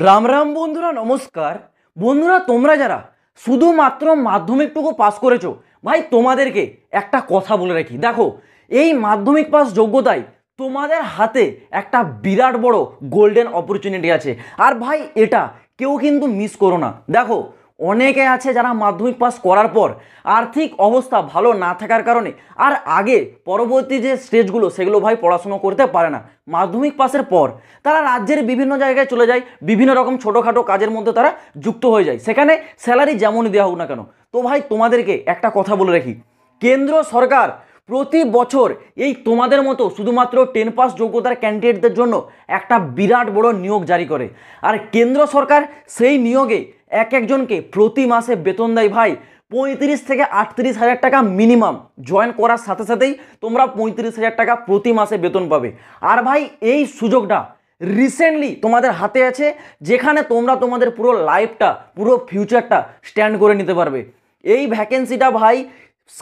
রাম রাম বন্ধুরা, নমস্কার। বন্ধুরা, তোমরা যারা শুধুমাত্র মাধ্যমিকটুকু পাস করেছো, ভাই তোমাদেরকে একটা কথা বলে রাখি। দেখো, এই মাধ্যমিক পাস যোগ্যতায় তোমাদের হাতে একটা বিরাট বড় গোল্ডেন অপরচুনিটি আছে। আর ভাই, এটা কেউ কিন্তু মিস করো না। দেখো, অনেকে আছে যারা মাধ্যমিক পাস করার পর আর্থিক অবস্থা ভালো না থাকার কারণে আর আগে পরবর্তী যে স্টেজগুলো সেগুলো ভাই পড়াশুনো করতে পারে না। মাধ্যমিক পাসের পর তারা রাজ্যের বিভিন্ন জায়গায় চলে যায়, বিভিন্ন রকম ছোটোখাটো কাজের মধ্যে তারা যুক্ত হয়ে যায়, সেখানে স্যালারি যেমনই দেওয়া হোক না কেন। তো ভাই, তোমাদেরকে একটা কথা বলে রাখি, কেন্দ্র সরকার প্রতি বছর এই তোমাদের মতো শুধুমাত্র 10 পাস যোগ্যতার ক্যান্ডিডেটদের জন্য একটা বিরাট বড় নিয়োগ জারি করে। আর কেন্দ্র সরকার সেই নিয়োগে এক একজনকে প্রতি মাসে বেতন দেয় ভাই 35 থেকে 38 হাজার টাকা মিনিমাম। জয়েন করার সাথে সাথেই তোমরা 35 হাজার টাকা প্রতি মাসে বেতন পাবে। আর ভাই, এই সুযোগটা রিসেন্টলি তোমাদের হাতে আছে, যেখানে তোমরা তোমাদের পুরো লাইফটা, পুরো ফিউচারটা স্ট্যান্ড করে নিতে পারবে। এই ভ্যাকেন্সিটা ভাই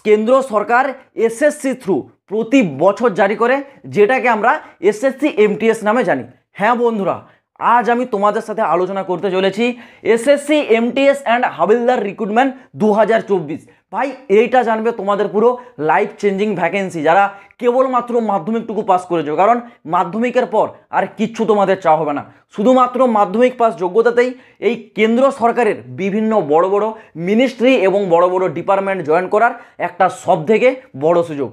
কেন্দ্র সরকার এসএসসি থ্রু প্রতি বছর জারি করে, যেটাকে আমরা এসএসসি এমটিএস নামে জানি। হ্যাঁ বন্ধুরা, আজ আমি তোমাদের সাথে আলোচনা করতে চলেছি SSC MTS and havildar recruitment 2024। ভাই, এইটা জানবে তোমাদের পুরো লাইফ চেঞ্জিং ভ্যাকেন্সি, যারা কেবলমাত্র মাধ্যমিকটুকু পাস করেছো। কারণ মাধ্যমিকের পর আর কিচ্ছু তোমাদের চাওয়া হবে না, শুধুমাত্র মাধ্যমিক পাস যোগ্যতাতেই এই কেন্দ্র সরকারের বিভিন্ন বড় বড় মিনিস্ট্রি এবং বড় বড় ডিপার্টমেন্ট জয়েন করার একটা সবথেকে বড় সুযোগ।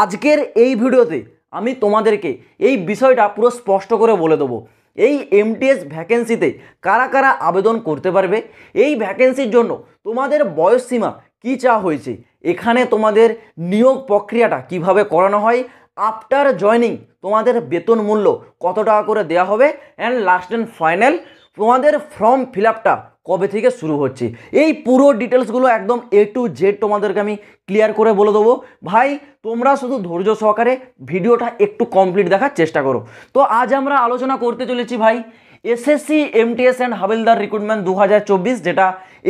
আজকের এই ভিডিওতে আমি তোমাদেরকে এই বিষয়টা পুরো স্পষ্ট করে বলে দেবো। এই এমটিএস ভ্যাকেন্সিতে কারা কারা আবেদন করতে পারবে, এই ভ্যাকেন্সির জন্য তোমাদের বয়সসীমা কী চাওয়া হয়েছে, এখানে তোমাদের নিয়োগ প্রক্রিয়াটা কিভাবে করানো হয়, আফটার জয়নিং তোমাদের বেতন মূল্য কত টাকা করে দেওয়া হবে, অ্যান্ড লাস্ট অ্যান্ড ফাইনাল তোমাদের ফর্ম ফিল আপটা কবে থেকে শুরু হচ্ছে, এই পুরো ডিটেলসগুলো একদম A to Z তোমাদেরকে আমি ক্লিয়ার করে বলে দেবো। ভাই, তোমরা শুধু ধৈর্য সহকারে ভিডিওটা একটু কমপ্লিট দেখার চেষ্টা করো। তো আজ আমরা আলোচনা করতে চলেছি ভাই SSC MTS and havildar recruitment 2024, যেটা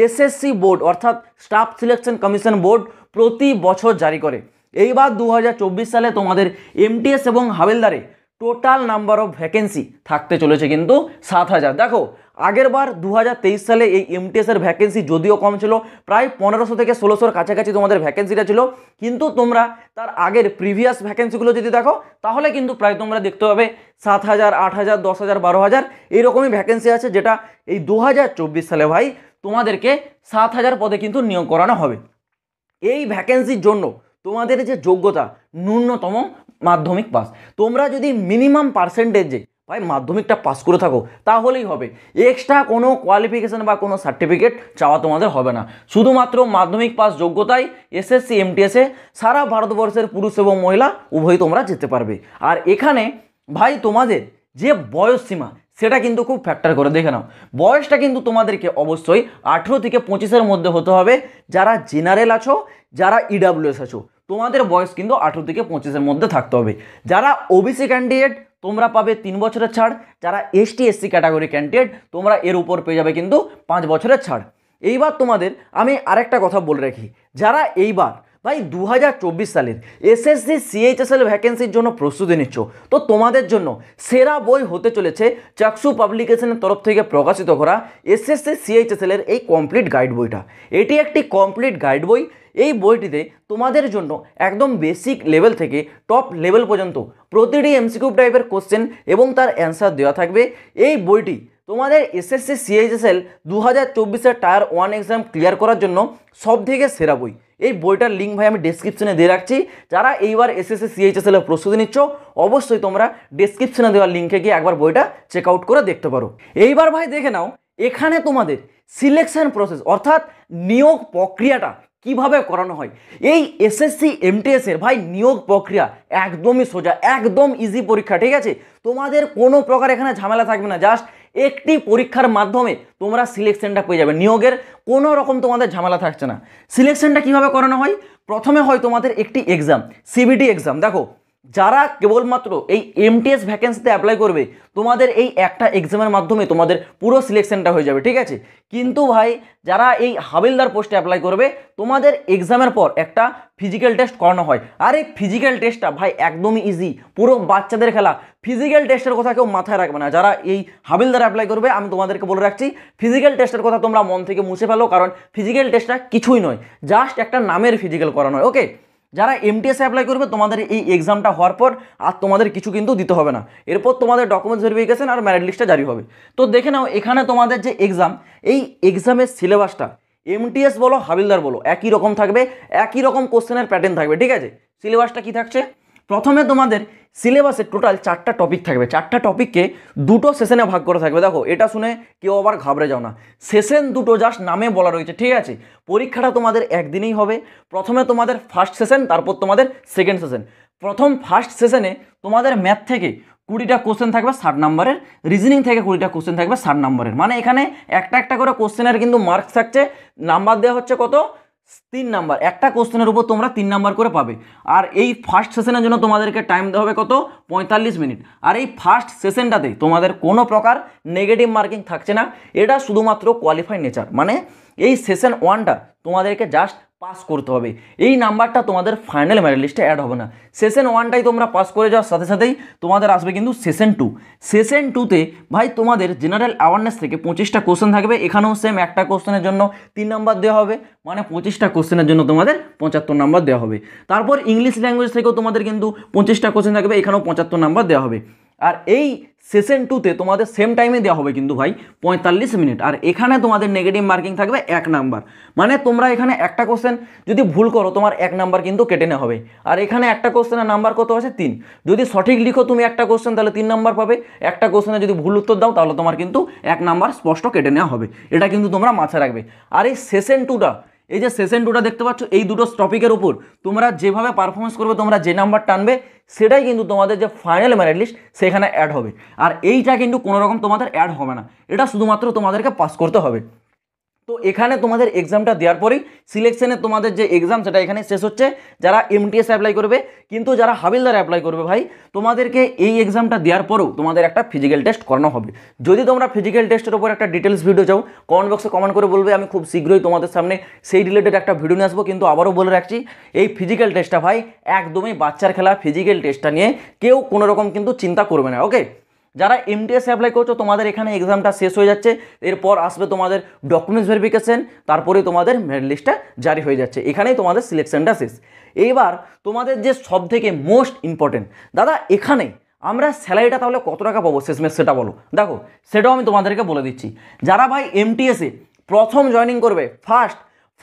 এসএসসি বোর্ড অর্থাৎ স্টাফ সিলেকশন কমিশন বোর্ড প্রতি বছর জারি করে। এইবার 2024 সালে তোমাদের এমটিএস এবং হাবিলদারে টোটাল নাম্বার অফ ভ্যাকেন্সি থাকতে চলেছে কিন্তু 7,000। দেখো, আগের বার 2023 সালে এই এমটিএসের ভ্যাকেন্সি যদিও কম ছিল, প্রায় 1500 থেকে 1600-র কাছাকাছি তোমাদের ভ্যাকেন্সিটা ছিল, কিন্তু তোমরা তার আগের প্রিভিয়াস ভ্যাকেন্সিগুলো যদি দেখো তাহলে কিন্তু প্রায় তোমরা দেখতে পাবে 7,000, 8,000, 10,000, 12,000 এইরকমই ভ্যাকেন্সি আছে, যেটা এই 2024 সালে ভাই তোমাদেরকে 7,000 পদে কিন্তু নিয়োগ করানো হবে। এই ভ্যাকেন্সির জন্য তোমাদের যে যোগ্যতা, ন্যূনতম মাধ্যমিক পাস। তোমরা যদি মিনিমাম পার্সেন্টেজে ভাই মাধ্যমিকটা পাস করে থাকো তাহলেই হবে, এক্সট্রা কোনো কোয়ালিফিকেশান বা কোনো সার্টিফিকেট চাওয়া তোমাদের হবে না। শুধুমাত্র মাধ্যমিক পাস যোগ্যতায় এসএসসি এমটিএসে সারা ভারতবর্ষের পুরুষ এবং মহিলা উভয়ই তোমরা যেতে পারবে। আর এখানে ভাই তোমাদের যে বয়স সীমা সেটা কিন্তু খুব ফ্যাক্টর করে দেখে নাও। বয়সটা কিন্তু তোমাদেরকে অবশ্যই 18 থেকে 25-এর মধ্যে হতে হবে। যারা জেনারেল আছো, যারা ইডাব্লিউএস আছো, তোমাদের বয়স কিন্তু 18 থেকে 25-এর মধ্যে থাকতে হবে। যারা ওবিসি ক্যান্ডিডেট তোমরা পাবে 3 বছরের ছাড়, যারা এসটি এসসি ক্যাটাগরি ক্যান্ডিডেট তোমরা এর উপর পেয়ে যাবে কিন্তু 5 বছরের ছাড়। এইবার তোমাদের আমি আরেকটা কথা বলে রাখি, যারা এইবার ভাই 2024 সালের এসএসসি সিএইচএসএল ভ্যাকেন্সির জন্য প্রস্তুতি নিচ্ছ, তো তোমাদের জন্য সেরা বই হতে চলেছে চাক্ষু পাবলিকেশনের তরফ থেকে প্রকাশিত করা এসএসসি সিএইচএসএল এর এই কমপ্লিট গাইড বইটা। এটি একটি কমপ্লিট গাইড বই। এই বইটিতে তোমাদের জন্য একদম বেসিক লেভেল থেকে টপ লেভেল পর্যন্ত প্রতিটি এমসিকিউ টাইপের কোশ্চেন এবং তার অ্যান্সার দেওয়া থাকবে। এই বইটি তোমাদের এসএসসি সিএইচএসএল 2024-এর টায়ার 1 এক্সাম ক্লিয়ার করার জন্য সবথেকে সেরা বই। এই বইটার লিঙ্ক ভাই আমি ডেসক্রিপশনে দিয়ে রাখছি। যারা এইবার এসএসসি সিএইচএসএল এর প্রস্তুতি নিচ্ছ অবশ্যই তোমরা ডেসক্রিপশনে দেওয়া লিঙ্কে গিয়ে একবার বইটা চেক আউট করে দেখতে পারো। এইবার ভাই দেখে নাও, এখানে তোমাদের সিলেকশন প্রসেস অর্থাৎ নিয়োগ প্রক্রিয়াটা কিভাবে করানো হয়। এই এসএসসি এমটিএস এর ভাই নিয়োগ প্রক্রিয়া একদমই সোজা, একদম ইজি পরীক্ষা, ঠিক আছে? তোমাদের কোনো প্রকার এখানে ঝামেলা থাকবে না। জাস্ট একটি পরীক্ষার মাধ্যমে তোমরা সিলেকশনটা পেয়ে যাবে, নিয়োগের কোনো রকম তোমাদের ঝামেলা থাকছে না। সিলেকশনটা কিভাবে করানো হয়, প্রথমে হয় তোমাদের একটি এক্সাম, সিবিটি এক্সাম। দেখো, যারা কেবলমাত্র এই এমটিএস ভ্যাকেন্সিতে অ্যাপ্লাই করবে তোমাদের এই একটা এক্সামের মাধ্যমে তোমাদের পুরো সিলেকশনটা হয়ে যাবে, ঠিক আছে। কিন্তু ভাই যারা এই হাবিলদার পোস্টে অ্যাপ্লাই করবে তোমাদের এক্সামের পর একটা ফিজিক্যাল টেস্ট করানো হয়। আর এই ফিজিক্যাল টেস্টটা ভাই একদমই ইজি, পুরো বাচ্চাদের খেলা। ফিজিক্যাল টেস্টের কথা কেউ মাথায় রাখবে না, যারা এই হাবিলদার অ্যাপ্লাই করবে আমি তোমাদেরকে বলে রাখছি ফিজিক্যাল টেস্টের কথা তোমরা মন থেকে মুছে ফেলো, কারণ ফিজিক্যাল টেস্টটা কিছুই নয়, জাস্ট একটা নামের ফিজিক্যাল করানো হয়, ওকে। যারা এমটিএস অ্যাপ্লাই করবে তোমাদের এই এক্সামটা হওয়ার পর আর তোমাদের কিছু কিন্তু দিতে হবে না, এরপর তোমাদের ডকুমেন্টস ভেরিফিকেশন আর মেরিট লিস্টটা জারি হবে। তো দেখে নাও এখানে তোমাদের যে এক্সাম, এই এক্সামের সিলেবাসটা এমটিএস বলো হাবিলদার বলো একই রকম থাকবে, একই রকম কোশ্চেনের প্যাটার্ন থাকবে, ঠিক আছে। সিলেবাসটা কি থাকছে, প্রথমে তোমাদের সিলেবাসে টোটাল 4টা টপিক থাকবে, 4টা টপিককে 2টো সেশনে ভাগ করে থাকবে। দেখো এটা শুনে কেউ আবার ঘাবড়ে যাও না, সেশন 2টো জাস্ট নামে বলা রয়েছে, ঠিক আছে। পরীক্ষাটা তোমাদের একদিনেই হবে, প্রথমে তোমাদের ফার্স্ট সেশন, তারপর তোমাদের সেকেন্ড সেশন। প্রথম ফার্স্ট সেশনে তোমাদের ম্যাথ থেকে 20টা কোশ্চেন থাকবে 60 নম্বরের, রিজনিং থেকে 20টা কোশ্চেন থাকবে 60 নম্বরের, মানে এখানে একটা একটা করে কোশ্চেনের কিন্তু মার্কস থাকছে, নাম্বার দেওয়া হচ্ছে কত 3 নাম্বার, একটা কোশ্চেনের উপর তোমরা 3 নাম্বার করে পাবে। আর এই ফার্স্ট সেশনের জন্য তোমাদেরকে টাইম দেওয়া হবে কত 45 মিনিট। আর এই ফার্স্ট সেশনটাতে তোমাদের কোনো প্রকার নেগেটিভ মার্কিং থাকছে না, এটা শুধুমাত্র কোয়ালিফাই নেচার, মানে এই সেশন 1টা তোমাদেরকে জাস্ট পাস করতে হবে, এই নাম্বারটা তোমাদের ফাইনাল মেরিট লিস্টে অ্যাড হবে না। সেশন 1টাই তোমরা পাস করে যাওয়ার সাথে সাথেই তোমাদের আসবে কিন্তু সেশন 2। সেশন 2তে ভাই তোমাদের জেনারেল অ্যাওয়ারনেস থেকে 25টা কোশ্চেন থাকবে, এখানেও সেম একটা কোশ্চেনের জন্য 3 নাম্বার দেওয়া হবে, মানে 25টা কোশ্চেনের জন্য তোমাদের 75 নাম্বার দেওয়া হবে। তারপর ইংলিশ ল্যাঙ্গুয়েজ থেকেও তোমাদের কিন্তু 25টা কোশ্চেন থাকবে, এখানেও 75 নাম্বার দেওয়া হবে। আর এই সেশন 2তে তোমাদের সেম টাইমে দেওয়া হবে কিন্তু ভাই 45 মিনিট, আর এখানে তোমাদের নেগেটিভ মার্কিং থাকবে 1 নাম্বার, মানে তোমরা এখানে একটা কোশ্চেন যদি ভুল করো তোমার 1 নাম্বার কিন্তু কেটে নেওয়া হবে। আর এখানে একটা কোশ্চেনের নাম্বার কত আছে 3, যদি সঠিক লিখো তুমি একটা কোশ্চেন তাহলে 3 নাম্বার পাবে, একটা কোশ্চেনে যদি ভুল উত্তর দাও তাহলে তোমার কিন্তু 1 নাম্বার স্পষ্ট কেটে নেওয়া হবে, এটা কিন্তু তোমরা মাথায় রাখবে। আর এই সেশন 2টা, এই যে সেশন 2টা দেখতে পাচ্ছ, এই দুটো টপিকের উপর তোমরা যেভাবে পারফরমেন্স করবে, তোমরা যে নাম্বার টানবে সেটাই কিন্তু তোমাদের যে ফাইনাল মেরিট লিস্ট সেখানে অ্যাড হবে। আর এইটা কিন্তু কোনো রকম তোমাদের অ্যাড হবে না, এটা শুধুমাত্র তোমাদেরকে পাস করতে হবে। তো এখানে তোমাদের এক্সামটা দেওয়ার পরেই সিলেকশনে তোমাদের যে এক্সাম সেটা এখানে শেষ হচ্ছে, যারা এমটিএস অ্যাপ্লাই করবে। কিন্তু যারা হাবিলদার অ্যাপ্লাই করবে ভাই তোমাদেরকে এই এক্সামটা দেওয়ার পরেও তোমাদের একটা ফিজিক্যাল টেস্ট করানো হবে। যদি তোমরা ফিজিক্যাল টেস্টের উপর একটা ডিটেলস ভিডিও চাও কমেন্ট বক্সে কমেন্ট করে বলবে, আমি খুব শীঘ্রই তোমাদের সামনে সেই রিলেটেড একটা ভিডিও নিয়ে আসবো। কিন্তু আবারও বলে রাখছি এই ফিজিক্যাল টেস্টটা ভাই একদমই বাচ্চার খেলা, ফিজিক্যাল টেস্টটা নিয়ে কেউ কোনো রকম কিন্তু চিন্তা করবে না, ওকে। যারা এমটিএস অ্যাপ্লাই করছো তোমাদের এখানে এক্সামটা শেষ হয়ে যাচ্ছে, এরপর আসবে তোমাদের ডকুমেন্টস ভেরিফিকেশন, তারপরে তোমাদের মেরিট লিস্টটা জারি হয়ে যাচ্ছে, এখানেই তোমাদের সিলেকশনটা শেষ। এইবার তোমাদের যে সব থেকে মোস্ট ইম্পর্টেন্ট দাদা, এখানে আমরা স্যালারিটা তাহলে কত টাকা পাবো শেষমেশ সেটা বলো। দেখো সেটাও আমি তোমাদেরকে বলে দিচ্ছি। যারা ভাই এমটিএসে প্রথম জয়েনিং করবে,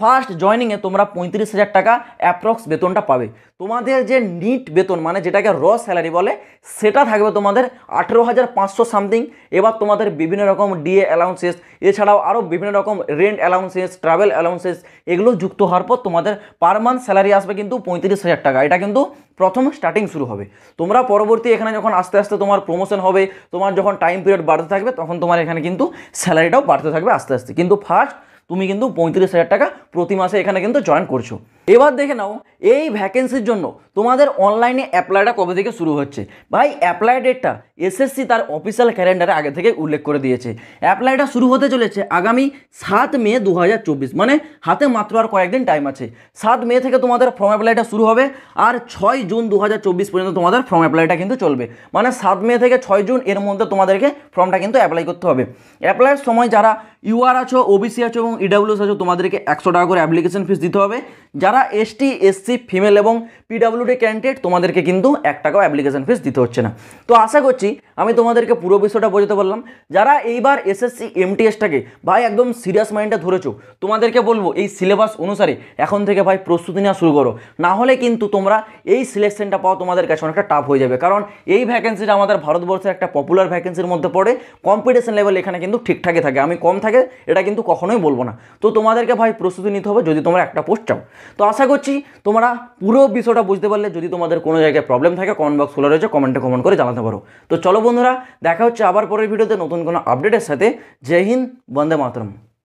ফার্স্ট জয়েনিংয়ে তোমরা 35,000 টাকা অ্যাপ্রক্স বেতনটা পাবে। তোমাদের যে নিট বেতন মানে যেটাকে র স্যালারি বলে সেটা থাকবে তোমাদের 18,500 সামথিং। এবার তোমাদের বিভিন্ন রকম ডিএ অ্যালাউন্সেস, এছাড়াও আরও বিভিন্ন রকম রেন্ট অ্যালাউন্সেস, ট্রাভেল অ্যালাউন্সেস, এগুলো যুক্ত হওয়ার পর তোমাদের পার মান্থ স্যালারি আসবে কিন্তু 35,000 টাকা। এটা কিন্তু প্রথম স্টার্টিং শুরু হবে। তোমরা পরবর্তী এখানে যখন আস্তে আস্তে তোমার প্রমোশন হবে, তোমার যখন টাইম পিরিয়ড বাড়তে থাকবে তখন তোমার এখানে কিন্তু স্যালারিটাও বাড়তে থাকবে আস্তে আস্তে। কিন্তু ফার্স্ট তুমি কিন্তু 35,000 টাকা প্রতি মাসে এখানে কিন্তু জয়েন করছো। এবার দেখে নাও এই ভ্যাকেন্সির জন্য তোমাদের অনলাইনে অ্যাপ্লাইটা কবে থেকে শুরু হচ্ছে। ভাই অ্যাপ্লাই ডেটটা এসএসসি তার অফিসিয়াল ক্যালেন্ডারে আগে থেকে উল্লেখ করে দিয়েছে। অ্যাপ্লাইটা শুরু হতে চলেছে আগামী 7 মে 2024, মানে হাতে মাত্র আর কয়েকদিন টাইম আছে। 7 মে থেকে তোমাদের ফর্ম অ্যাপ্লাইটা শুরু হবে, আর 6 জুন 2024 পর্যন্ত তোমাদের ফর্ম অ্যাপ্লাইটা কিন্তু চলবে। মানে 7 মে থেকে 6 জুন এর মধ্যে তোমাদেরকে ফর্মটা কিন্তু অ্যাপ্লাই করতে হবে। অ্যাপ্লাইয়ের সময় যারা ইউআর আছো, ওবিসি আছো এবং ইডাব্লিউএস আছো তোমাদেরকে 100 টাকা করে অ্যাপ্লিকেশন ফিস দিতে হবে। যারা এসটি, এসসি, ফিমেল এবং পিডাব্লিউডি ক্যান্ডিডেট তোমাদেরকে কিন্তু 1 টাকাও অ্যাপ্লিকেশন ফিস দিতে হচ্ছে না। তো আশা করছি আমি তোমাদেরকে পুরো বিষয়টা বোঝাতে পারলাম। যারা এইবার এসএসসি এমটিএসটাকে ভাই একদম সিরিয়াস মাইন্ডে ধরেছো, তোমাদেরকে বলবো এই সিলেবাস অনুসারে এখন থেকে ভাই প্রস্তুতি নেওয়া শুরু করো, না হলে কিন্তু তোমরা এই সিলেকশনটা পাওয়া তোমাদের কাছে অনেকটা টাফ হয়ে যাবে। কারণ এই ভ্যাকেন্সিটা আমাদের ভারতবর্ষের একটা পপুলার ভ্যাকেন্সির মধ্যে পড়ে, কম্পিটিশন লেভেল এখানে কিন্তু ঠিকঠাকই থাকে, আমি কম থাকে এটা কিন্তু কখনোই বলবো না। তো তোমাদেরকে ভাই প্রস্তুতি নিতে হবে যদি তোমরা একটা পোস্ট চাও। তো আশা করছি তোমরা পুরো বিষয়টা বুঝতে পারলে। যদি তোমাদের কোনো জায়গায় প্রবলেম থাকে কমেন্ট বক্স খোলা রয়েছে, কমেন্টে কমেন্ট করে জানাতে পারো। তো চলো বন্ধুরা, দেখা হচ্ছে আবার পরের ভিডিওতে নতুন কোনো আপডেটের সাথে। জয় হিন্দ, বন্দে মাতরম।